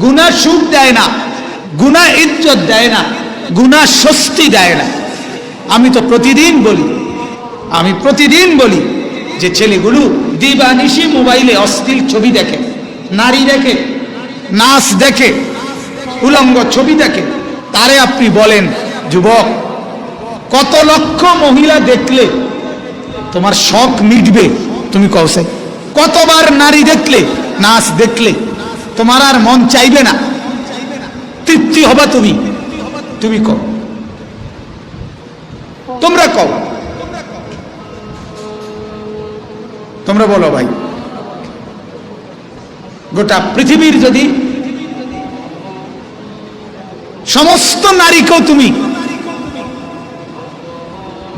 গুনাহ সুখ দেয় না, গুনাহ ইজ্জত দেয় না, গুনাহ স্বস্তি দেয় না। আমি প্রতিদিন বলি যে ছেলেগুলো দিবানিশি মোবাইলে অশ্লীল ছবি দেখে, নারী দেখে, নাচ দেখে, উলঙ্গ ছবি দেখে, তারে আপনি বলেন যুবক, কত লক্ষ মহিলা দেখলে তোমার শখ মিটবে? তুমি কওছে কতবার নারী দেখলে, নাচ দেখলে তোমার আর মন চাইবে না, তৃপ্তি হবা তুমি কও, তোমরা কও, তোমরা বলো ভাই। গোটা পৃথিবীর যদি সমস্ত নারীকেও তুমি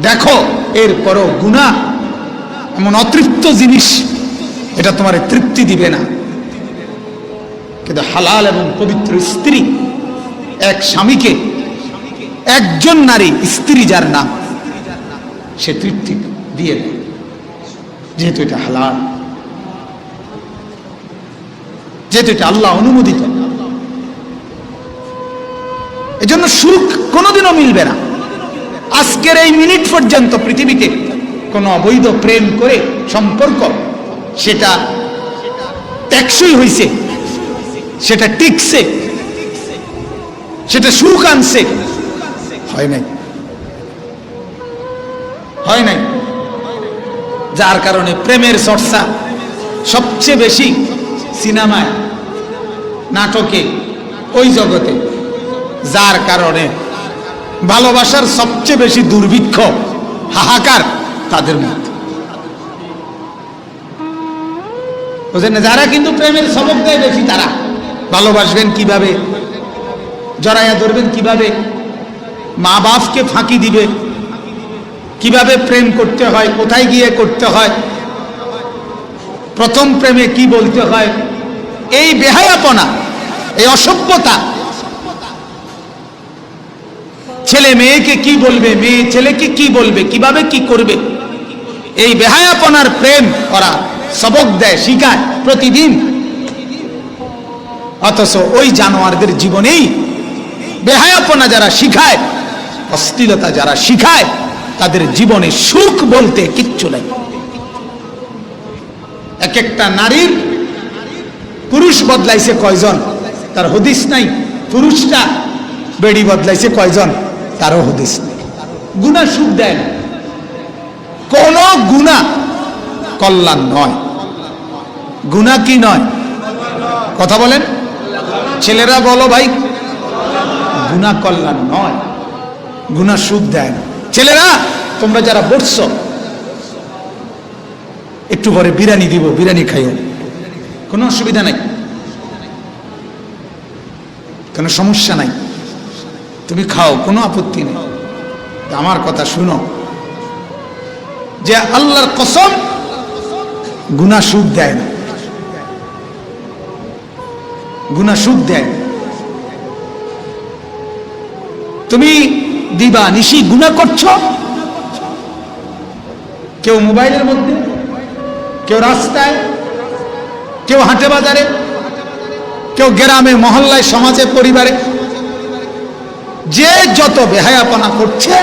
দেখো, এরপরও গুনাহ এমন অতৃপ্ত জিনিস, এটা তোমার তৃপ্তি দিবে না। কিন্তু হালাল এবং পবিত্র স্ত্রী, এক স্বামীকে একজন নারী স্ত্রী যার নাম, সে তৃপ্তি দিয়ে দেয়, যেহেতু এটা হালাল, যেহেতু এটা আল্লাহ অনুমোদিত। এজন্য সুখ কোনোদিনও মিলবে না। আজকের এই মিনিট পর্যন্ত পৃথিবীতে কোন অবৈধ প্রেম করে সম্পর্ক সেটা টেকসই হইছে, সেটা টিকছে, সেটা সুখ আনছে, হয় নাই। যার কারণে প্রেমের চর্চা সবচেয়ে বেশি সিনেমায়, নাটকে, ওই জগতে, যার কারণে ভালোবাসার সবচেয়ে বেশি দুর্ভিক্ষ, হাহাকার তাদের মধ্যে। বুঝলেন না? যারা কিন্তু প্রেমের সবক দেয় বেশি, তারা ভালোবাসবেন কিভাবে, জড়াইয়া ধরবেন কিভাবে, মা বাপকে ফাঁকি দিবে কিভাবে, প্রেম করতে হয় কোথায় গিয়ে করতে হয়, প্রথম প্রেমে কি বলতে হয়, এই বেহায়াপনা, এই অসভ্যতা, ছেলে মেয়েকে কি বলবে, মেয়ে ছেলেকে কি বলবে, কিভাবে কি করবে, এই বেহায়াপনার প্রেম করা সবক দেয়, শিখায় প্রতিদিন। অথচ ওই জানোয়ারদের জীবনেই বেহায়াপনা যারা শিখায়, অশ্লীলতা যারা শিখায়, তাদের জীবনে সুখ বলতে কিচ্ছু নাই। এক একটা নারীর পুরুষ বদলাইছে কয়জন, তার হদিস নাই। পুরুষটা বেড়ি বদলাইছে কয়জন, তারও হদিস নেই। গুনাহ সুখ দেয় না, কোন গুনাহ কল্যাণ নয়। গুনাহ কি নয়? কথা বলেন ছেলেরা, বলো ভাই, গুনাহ কল্যাণ নয়, গুনাহ সুখ দেয় না। ছেলেরা, তোমরা যারা বসছো, একটু পরে বিরিয়ানি দিব, বিরিয়ানি খাইও, কোনো অসুবিধা নাই, কোনো সমস্যা নাই, তুমি খাও, কোনো আপত্তি নেই। আমার কথা শুনো, যে আল্লাহর কসম, গুনাহ সুখ দেয় না, গুনাহ সুখ দেয়। তুমি দিবা নিশি গুনাহ করছো, কেউ মোবাইলের মধ্যে, কেউ রাস্তায়, কেউ হাটে বাজারে, কেউ গ্রামে মহল্লায়, সমাজে, পরিবারে, যে যত বেহায়াপনা করছে,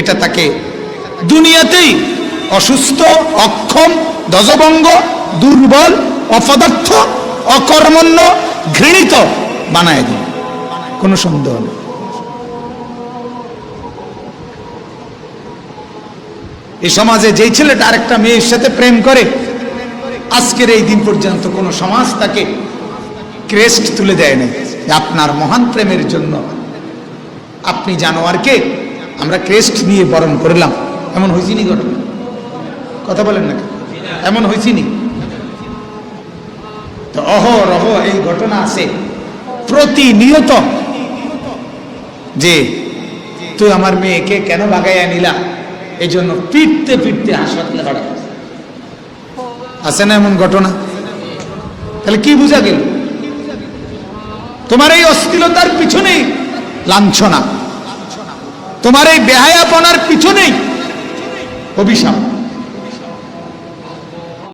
এটা তাকে দুনিয়াতেই অসুস্থ, অক্ষম, ধ্বজভঙ্গ, দুর্বল, অপদার্থ, অকর্মণ্য, ঘৃণিত বানায় দিবে, কোনো সন্দেহ নেই। এই সমাজে যেই ছেলেটা আরেকটা মেয়ের সাথে প্রেম করে, আজকের এই দিন পর্যন্ত কোনো সমাজ তাকে ক্রেস্ট তুলে দেয় না, আপনার মহান প্রেমের জন্য আপনি জানোয়ারকে আমরা ক্রেস্ট নিয়ে বরণ করলাম। এমন হয়েছিনি ঘটনা? কথা বলেন না, এমন হয়েছিনি? তো অহরহ এই ঘটনা আছে প্রতিনিয়ত, যে তুই আমার মেয়েকে কেন ভাগাইয়া নিলা, এই জন্য পিটতে পিটতে হাসপাতালে পাঠায়। আছে না এমন ঘটনা? তাহলে কি বোঝা গেল? তোমার এই অশ্লীলতার পিছনেই লাঞ্ছনা, তোমার এই বেহায়াপনার পিছনেই অভিশাপ।